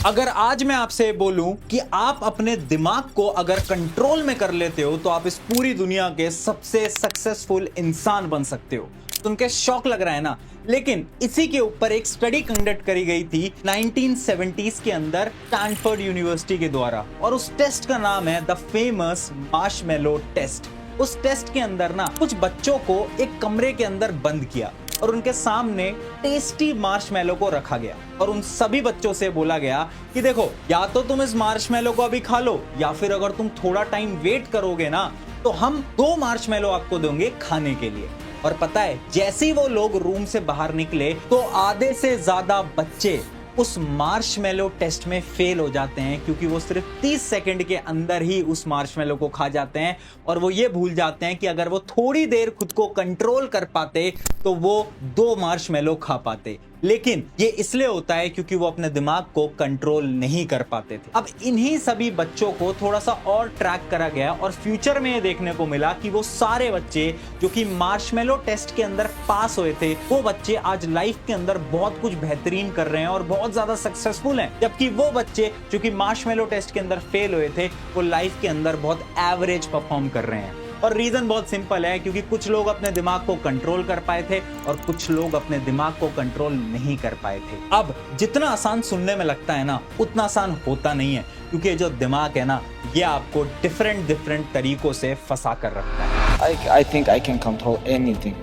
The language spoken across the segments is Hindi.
अगर आज मैं आपसे बोलूं कि आप अपने दिमाग को अगर कंट्रोल में कर लेते हो तो आप इस पूरी दुनिया के सबसे सक्सेसफुल इंसान बन सकते हो, तो उनके शौक लग रहा है ना। लेकिन इसी के ऊपर एक स्टडी कंडक्ट करी गई थी 1970s के अंदर स्टैनफोर्ड यूनिवर्सिटी के द्वारा, और उस टेस्ट का नाम है द फेमस मार्शमैलो टेस्ट। उस टेस्ट के अंदर ना कुछ बच्चों को एक कमरे के अंदर बंद किया और उनके सामने टेस्टी मार्शमैलो को रखा गया और उन सभी बच्चों से बोला गया कि देखो, या तो तुम इस मार्शमैलो को अभी खा लो, या फिर अगर तुम थोड़ा टाइम वेट करोगे ना तो हम 2 मार्शमैलो आपको देंगे खाने के लिए। और पता है, जैसे ही वो लोग रूम से बाहर निकले तो आधे से ज्यादा बच्चे उस मार्शमैलो टेस्ट में फेल हो जाते हैं, क्योंकि वो सिर्फ 30 सेकंड के अंदर ही उस मार्शमैलो को खा जाते हैं और वो ये भूल जाते हैं कि अगर वो थोड़ी देर खुद को कंट्रोल कर पाते तो वो 2 मार्शमैलो खा पाते। लेकिन ये इसलिए होता है क्योंकि वो अपने दिमाग को कंट्रोल नहीं कर पाते थे। अब इन्हीं सभी बच्चों को थोड़ा सा और ट्रैक करा गया और फ्यूचर में ये देखने को मिला कि वो सारे बच्चे जो कि मार्शमैलो टेस्ट के अंदर पास हुए थे, वो बच्चे आज लाइफ के अंदर बहुत कुछ बेहतरीन कर रहे हैं और बहुत ज्यादा सक्सेसफुल हैं, जबकि वो बच्चे जो कि मार्शमैलो टेस्ट के अंदर फेल हुए थे वो लाइफ के अंदर बहुत एवरेज परफॉर्म कर रहे हैं। और रीजन बहुत सिंपल है, क्योंकि कुछ लोग अपने दिमाग को कंट्रोल कर पाए थे और कुछ लोग अपने दिमाग को कंट्रोल नहीं कर पाए थे। अब जितना आसान सुनने में लगता है ना, उतना आसान होता नहीं है, क्योंकि जो दिमाग है ना, ये आपको डिफरेंट तरीकों से फंसा कर रखता है। I think I can control anything.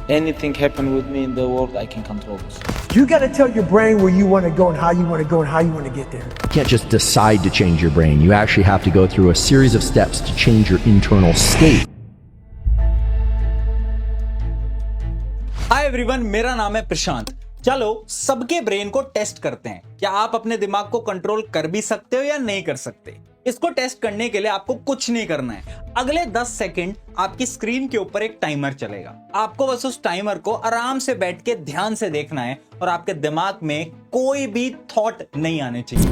Anything happen with me in the world, I can control it. You got to tell your brain where you want to go and how you want to go and how you want to get there. You can't just decide to change your brain. You actually have to go through a series of steps to change your internal state. Hi everyone, मेरा नाम है प्रशांत। चलो सबके ब्रेन को टेस्ट करते हैं। क्या आप अपने दिमाग को कंट्रोल कर भी सकते हो या नहीं कर सकते? इसको टेस्ट करने के लिए आपको कुछ नहीं करना है। अगले 10 सेकंड आपकी स्क्रीन के ऊपर एक टाइमर चलेगा। आपको बस उस टाइमर को आराम से बैठ के ध्यान से देखना है और आपके दिमाग में कोई भी थॉट नहीं आने चाहिए।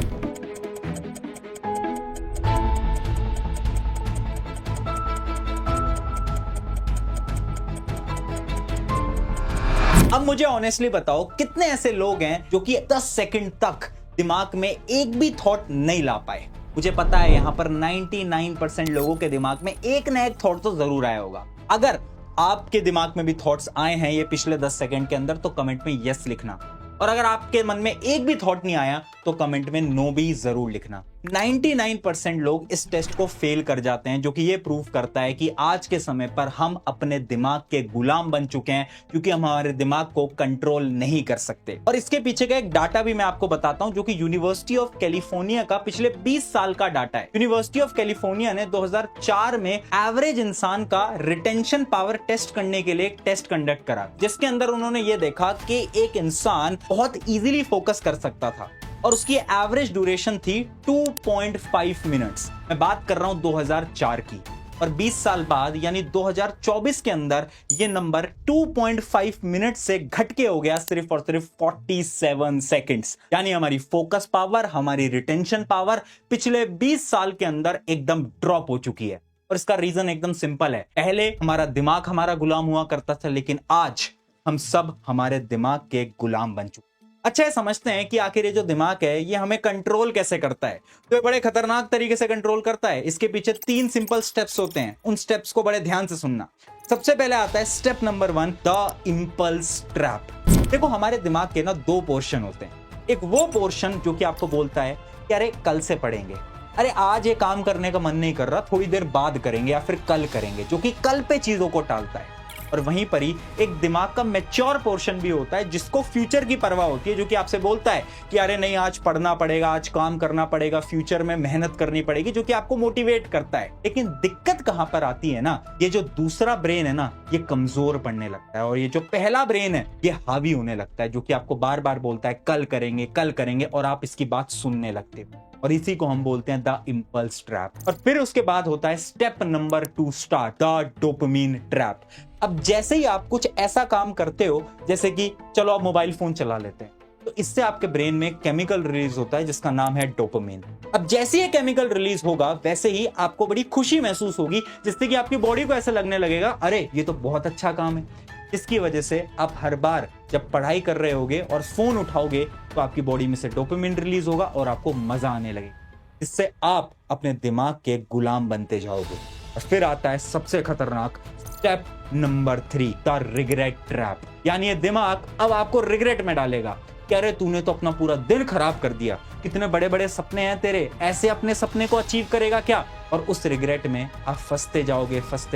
अब मुझे ऑनेस्टली बताओ, कितने ऐसे लोग हैं जो कि 10 सेकंड तक दिमाग में एक भी थॉट नहीं ला पाए? मुझे पता है यहां पर 99% लोगों के दिमाग में एक ना एक थॉट तो जरूर आया होगा। अगर आपके दिमाग में भी थॉट्स आए हैं ये पिछले 10 सेकंड के अंदर तो कमेंट में यस लिखना, और अगर आपके मन में एक भी थॉट नहीं आया तो कमेंट में नो भी जरूर लिखना। 99% लोग इस टेस्ट को फेल कर जाते हैं, जो कि ये प्रूव करता है कि आज के समय पर हम अपने दिमाग के गुलाम बन चुके हैं, क्योंकि हम हमारे दिमाग को कंट्रोल नहीं कर सकते। और इसके पीछे का एक डाटा भी मैं आपको बताता हूं, जो कि यूनिवर्सिटी ऑफ कैलिफोर्निया का पिछले 20 साल का डाटा है। यूनिवर्सिटी ऑफ कैलिफोर्निया ने 2004 में एवरेज इंसान का रिटेंशन पावर टेस्ट करने के लिए एक टेस्ट कंडक्ट करा, जिसके अंदर उन्होंने ये देखा कि एक इंसान बहुत इजीली फोकस कर सकता था और उसकी एवरेज ड्यूरेशन थी 2.5 मिनट्स। मैं बात कर रहा हूं 2004 की, और 20 साल बाद यानी 2024 के अंदर ये नंबर 2.5 मिनट से घट के हो गया सिर्फ और सिर्फ 47 सेकंड्स। यानी हमारी फोकस पावर, हमारी रिटेंशन पावर पिछले 20 साल के अंदर एकदम ड्रॉप हो चुकी है। और इसका रीजन एकदम सिंपल है। पहले हमारा दिमाग हमारा गुलाम हुआ करता था, लेकिन आज हम सब हमारे दिमाग के गुलाम बन चुके। अच्छा, ये समझते हैं कि आखिर ये जो दिमाग है ये हमें कंट्रोल कैसे करता है। तो ये बड़े खतरनाक तरीके से कंट्रोल करता है। इसके पीछे 3 सिंपल स्टेप्स होते हैं। उन स्टेप्स को बड़े ध्यान से सुनना। सबसे पहले आता है step number 1, the impulse trap. देखो, हमारे दिमाग के ना 2 पोर्शन होते हैं। एक वो पोर्शन जो कि आपको बोलता है कि अरे कल से पढ़ेंगे, अरे आज ये काम करने का मन नहीं कर रहा, थोड़ी देर बाद करेंगे या फिर कल करेंगे, जो कि कल पे चीजों को टालता है। और वहीं पर ही एक दिमाग का मैच्योर पोर्शन भी होता है, जिसको फ्यूचर की परवाह होती है, जो कि आपसे बोलता है कि अरे नहीं, आज पढ़ना पड़ेगा, आज काम करना पड़ेगा, फ्यूचर में मेहनत करनी पड़ेगी, जो कि आपको मोटिवेट करता है। लेकिन दिक्कत कहां पर आती है ना, ये जो दूसरा ब्रेन है ना, ये कमजोर पड़ने लगता है और ये जो पहला ब्रेन है ये हावी होने लगता है, जो कि आपको बार बार बोलता है कल करेंगे, और आप इसकी बात सुनने लगते हो। और इसी को हम बोलते हैं द इंपल्स ट्रैप। और फिर उसके बाद होता है step number 2, start the dopamine trap. अब जैसे ही आप कुछ ऐसा काम करते हो, जैसे कि चलो आप मोबाइल फोन चला लेते हैं, तो इससे आपके ब्रेन में केमिकल रिलीज होता है जिसका नाम है डोपामिन। अब जैसे ही केमिकल रिलीज होगा वैसे ही आपको बड़ी खुशी महसूस होगी, जिससे कि आपकी बॉडी को ऐसा लगने लगेगा अरे ये तो बहुत अच्छा काम है। इसकी वजह से आप हर बार जब पढ़ाई कर रहे होगे और फोन उठाओगे तो आपकी बॉडी में से डोपामिन रिलीज होगा और आपको मजा आने लगेगा। इससे आप अपने दिमाग के गुलाम बनते जाओगे। और फिर आता है सबसे खतरनाक step number 3, the regret trap. यानी ये दिमाग अब आपको रिग्रेट में डालेगा कि अरे तूने तो अपना पूरा दिन खराब कर दिया, कितने बड़े बड़े सपने हैं तेरे, ऐसे अपने सपने को अचीव करेगा क्या। और उस रिग्रेट में आप फंसते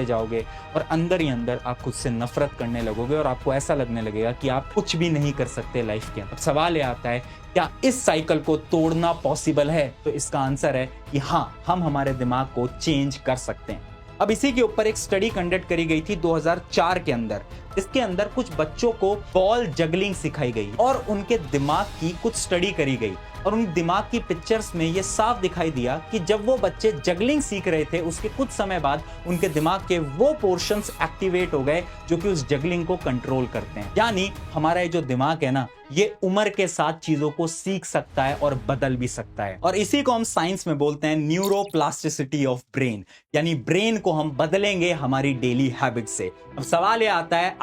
जाओगे और अंदर ही अंदर आप खुद से नफरत करने लगोगे और आपको ऐसा लगने लगेगा कि आप कुछ भी नहीं कर सकते लाइफ के अंदर। अब सवाल ये आता है, क्या इस साइकिल को तोड़ना पॉसिबल है? तो इसका आंसर है कि हाँ, हम हमारे दिमाग को चेंज कर सकते हैं। अब इसी के ऊपर एक स्टडी कंडक्ट करी गई थी 2004 के अंदर। इसके अंदर कुछ बच्चों को बॉल जगलिंग सिखाई गई और उनके दिमाग की कुछ स्टडी करी गई और उन दिमाग की पिक्चर्स में ये साफ दिखाई दिया कि जब वो बच्चे जगलिंग सीख रहे थे उसके कुछ समय बाद उनके दिमाग के वो पोर्शंस एक्टिवेट हो गए जो कि उस जगलिंग को कंट्रोल करते हैं। यानी हमारा ये जो दिमाग है ना, ये उम्र के साथ चीजों को सीख सकता है और बदल भी सकता है। और इसी को हम साइंस में बोलते हैं न्यूरोप्लास्टिसिटी ऑफ ब्रेन, यानी ब्रेन को हम बदलेंगे हमारी डेली हैबिट से। अब सवाल ये आता है,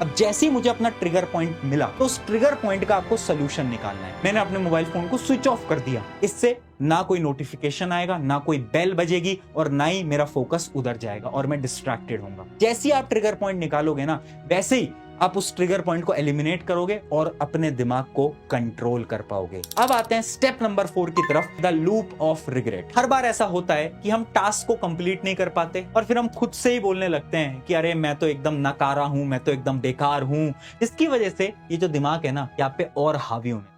अब जैसे ही मुझे अपना ट्रिगर पॉइंट मिला तो उस ट्रिगर पॉइंट का आपको सोल्यूशन निकालना है। मैंने अपने मोबाइल फोन को स्विच ऑफ कर दिया, इससे ना कोई नोटिफिकेशन आएगा, ना कोई बेल बजेगी और ना ही मेरा फोकस उधर जाएगा और मैं डिस्ट्रैक्टेड होऊंगा। जैसे ही आप ट्रिगर पॉइंट निकालोगे ना, वैसे ही आप उस ट्रिगर पॉइंट को एलिमिनेट करोगे और अपने दिमाग को कंट्रोल कर पाओगे। अब आते हैं स्टेप नंबर 4 की तरफ, द लूप ऑफ रिग्रेट। हर बार ऐसा होता है कि हम टास्क को कंप्लीट नहीं कर पाते और फिर हम खुद से ही बोलने लगते हैं कि अरे मैं तो एकदम नकारा हूं, मैं तो एकदम बेकार हूं। इसकी वजह से ये जो दिमाग है ना, ये आप पे और हावी होने।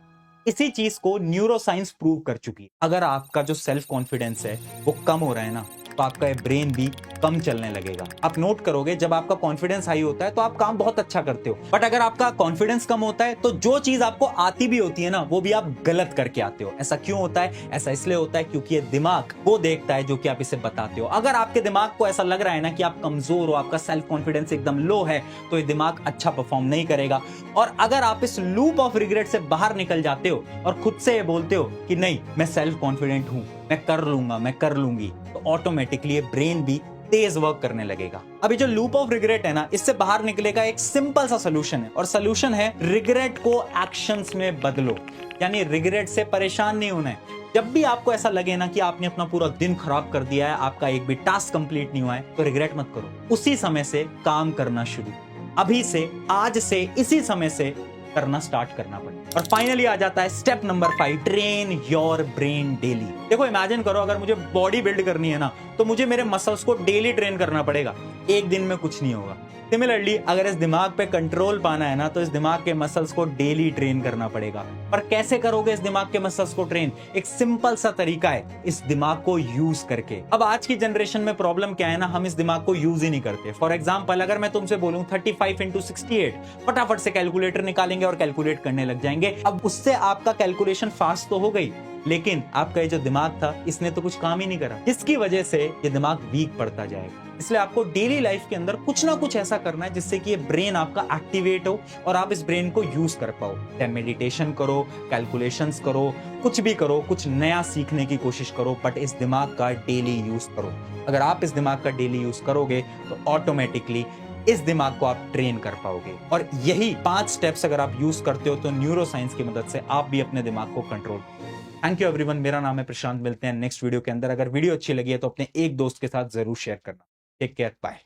इसी चीज को न्यूरोसाइंस प्रूव कर चुकी है। अगर आपका जो सेल्फ कॉन्फिडेंस है वो कम हो रहा है ना, तो आपका ब्रेन भी कम चलने लगेगा। आप नोट करोगे जब आपका कॉन्फिडेंस हाई होता है तो आप काम बहुत अच्छा करते हो, बट अगर आपका कॉन्फिडेंस कम होता है तो जो चीज आपको आती भी होती है ना, वो भी आप गलत करके आते हो। ऐसा क्यों होता है? ऐसा इसलिए होता है क्योंकि ये दिमाग वो देखता है जो कि आप इसे बताते हो। अगर आपके दिमाग को ऐसा लग रहा है ना कि आप कमजोर हो, आपका सेल्फ कॉन्फिडेंस एकदम लो है, तो ये दिमाग अच्छा परफॉर्म नहीं करेगा। और अगर आप इस लूप ऑफ रिग्रेट से बाहर निकल जाते हो और खुद से ये बोलते हो कि नहीं, मैं सेल्फ कॉन्फिडेंट हूं, मैं कर लूंगा, मैं कर लूंगी, तो ऑटोमेटिकली ब्रेन भी तेज वर्क करने लगेगा। अभी जो लूप ऑफ रिग्रेट है ना, इससे बाहर निकले का एक सिंपल सा सोल्यूशन है, और सोल्यूशन है रिग्रेट को एक्शंस में बदलो। यानी रिग्रेट से परेशान नहीं होना है। जब भी आपको ऐसा लगे ना कि आपने अपना पूरा दिन खराब कर दिया है, आपका एक भी टास्क कंप्लीट नहीं हुआ है, तो रिग्रेट मत करो। उसी समय से काम करना शुरू, अभी से, आज से, इसी समय से करना स्टार्ट करना पड़ेगा। और फाइनली आ जाता है step number 5, train your brain daily. देखो, इमेजिन करो अगर मुझे बॉडी बिल्ड करनी है ना, तो मुझे मेरे मसल्स को डेली ट्रेन करना पड़ेगा। एक दिन में कुछ नहीं होगा। सिमिलरली अगर इस दिमाग पे कंट्रोल पाना है ना, तो इस दिमाग के मसल्स को डेली ट्रेन करना पड़ेगा। पर कैसे करोगे इस दिमाग के मसल्स को ट्रेन? एक सिंपल सा तरीका है, इस दिमाग को यूज करके। अब आज की जनरेशन में प्रॉब्लम क्या है ना, हम इस दिमाग को यूज ही नहीं करते। फॉर एग्जाम्पल, अगर मैं तुमसे बोलूं 35 × 68, फटाफट से कैलकुलेटर निकालेंगे और कैलकुलेट करने लग जाएंगे। अब उससे आपका कैलकुलेशन फास्ट तो हो गई, लेकिन आपका ये जो दिमाग था, इसने तो कुछ काम ही नहीं करा। इसकी वजह से ये दिमाग वीक पड़ता जाएगा। इसलिए आपको डेली लाइफ के अंदर कुछ ना कुछ ऐसा करना है जिससे कि ये ब्रेन आपका एक्टिवेट हो और आप इस ब्रेन को यूज कर पाओ। चाहे मेडिटेशन करो, कैलकुलेशंस करो, कुछ भी करो, कुछ नया सीखने की कोशिश करो, बट इस दिमाग का डेली यूज करो। अगर आप इस दिमाग का डेली यूज करोगे तो ऑटोमेटिकली इस दिमाग को आप ट्रेन कर पाओगे। और यही 5 स्टेप्स अगर आप यूज करते हो तो न्यूरोसाइंस की मदद से आप भी अपने दिमाग को कंट्रोल। थैंक यू एवरीवन, मेरा नाम है प्रशांत। मिलते हैं नेक्स्ट वीडियो के अंदर। अगर वीडियो अच्छी लगी है तो अपने एक दोस्त के साथ जरूर शेयर करना। Take care, bye.